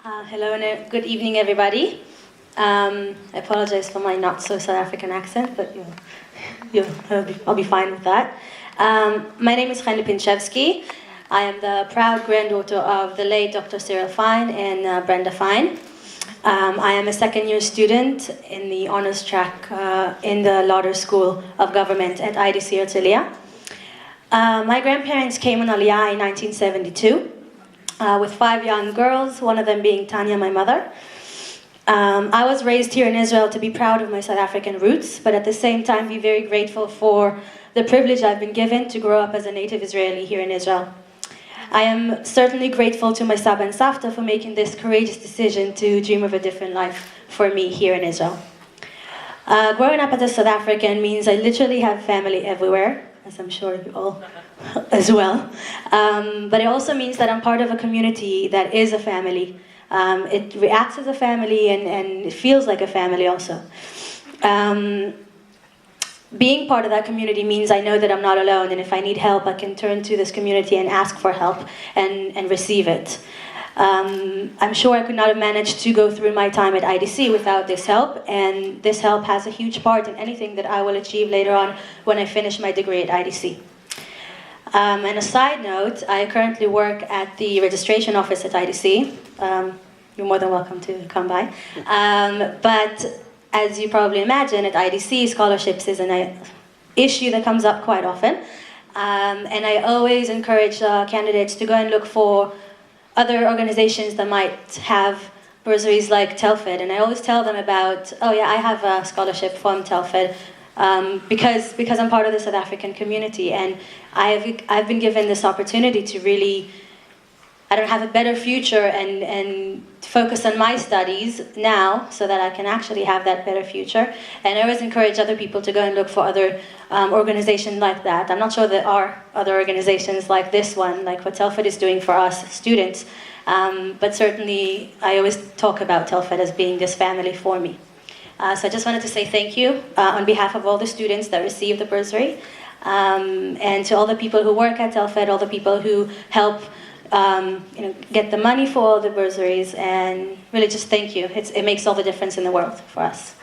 Hello and good evening, everybody. I apologize for my not so South African accent, but I'll be fine with that. My name is Chen Lipinchevsky. I am the proud granddaughter of the late Dr. Cyril Fine and Brenda Fine. I am a second-year student in the honors track in the Lauder School of Government at IDC Herzliya. My grandparents came on Aliyah in 1972 with 5 young girls, one of them being Tanya, my mother. I was raised here in Israel to be proud of my South African roots, but at the same time be very grateful for the privilege I've been given to grow up as a native Israeli here in Israel. I am certainly grateful to my Saba and Savta for making this courageous decision to dream of a different life for me here in Israel. Growing up as a South African means I literally have family everywhere, as I'm sure you all as well. But it also means that I'm part of a community that is a family. It reacts as a family and it feels like a family also. Being part of that community means I know that I'm not alone, and if I need help, I can turn to this community and ask for help and receive it. I'm sure I could not have managed to go through my time at IDC without this help, and this help has a huge part in anything that I will achieve later on when I finish my degree at IDC. And a side note, I currently work at the registration office at IDC. You're more than welcome to come by. But as you probably imagine, at IDC, scholarships is an issue that comes up quite often. And I always encourage candidates to go and look for other organizations that might have bursaries like Telfed. And I always tell them about, oh yeah, I have a scholarship from Telfed because I'm part of the South African community. And I've been given this opportunity to really, have a better future and focus on my studies now so that I can actually have that better future. And I always encourage other people to go and look for other organizations like that. I'm not sure there are other organizations like this one, like what Telfed is doing for us students, but certainly I always talk about Telfed as being this family for me. So I just wanted to say thank you on behalf of all the students that received the bursary, and to all the people who work at Telfed, all the people who help get the money for all the bursaries, and really just thank you. It makes all the difference in the world for us.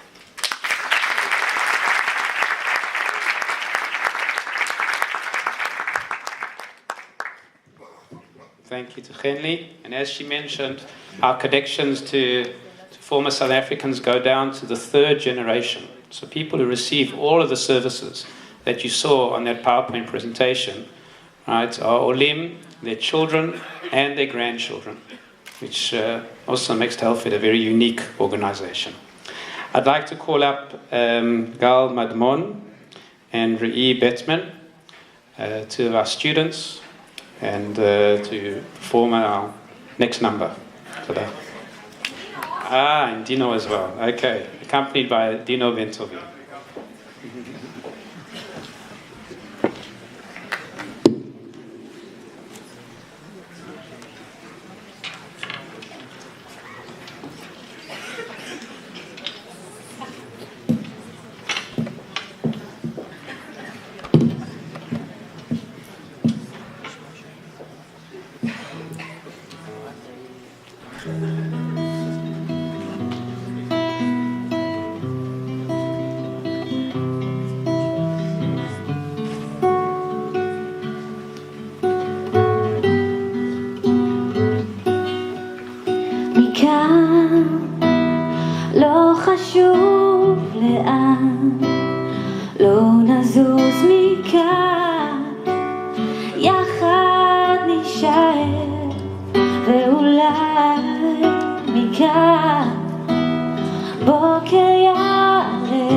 Thank you to Henley. And as she mentioned, our connections to former South Africans go down to the 3rd generation. So people who receive all of the services that you saw on that PowerPoint presentation, right, are Olim, their children and their grandchildren, which also makes Telfed a very unique organization. I'd like to call up Gal Madmon and Rei Bettman, two of our students, and to perform our next number today. And Dino as well. Okay, accompanied by Dino Ventovi. לא חשוב לאן, לא נזוז מכאן, יחד נשאר, ואולי מכאן בוקר יעלה,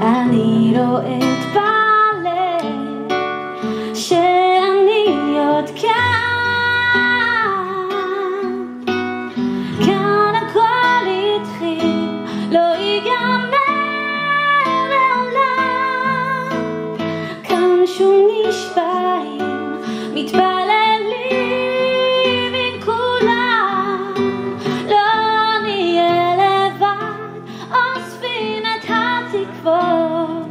אני רועד בלב שאני עוד כאן. מתפללים עם כולם, לא נהיה לבד, אוספים את התקוות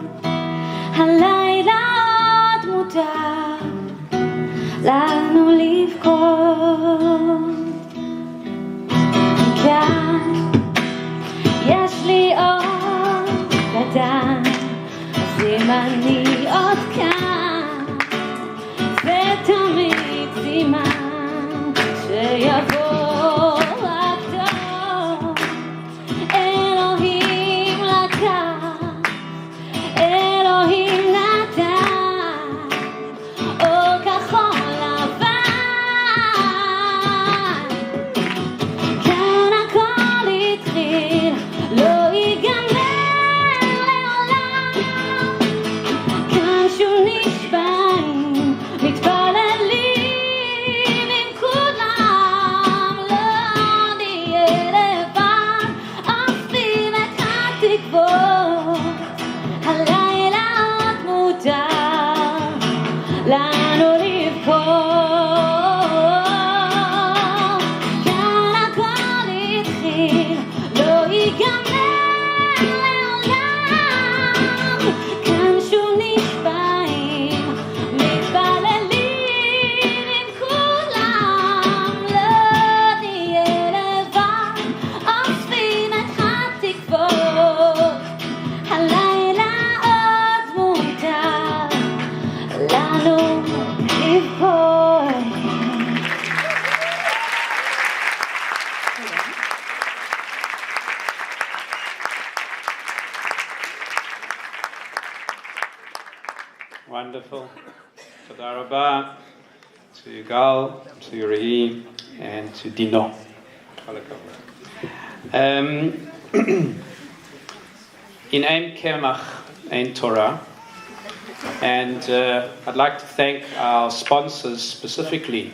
Wonderful. Toda Rabba, to Gal, to Uri, and to Dino. In Ein Kemach, Ein Torah, and I'd like to thank our sponsors specifically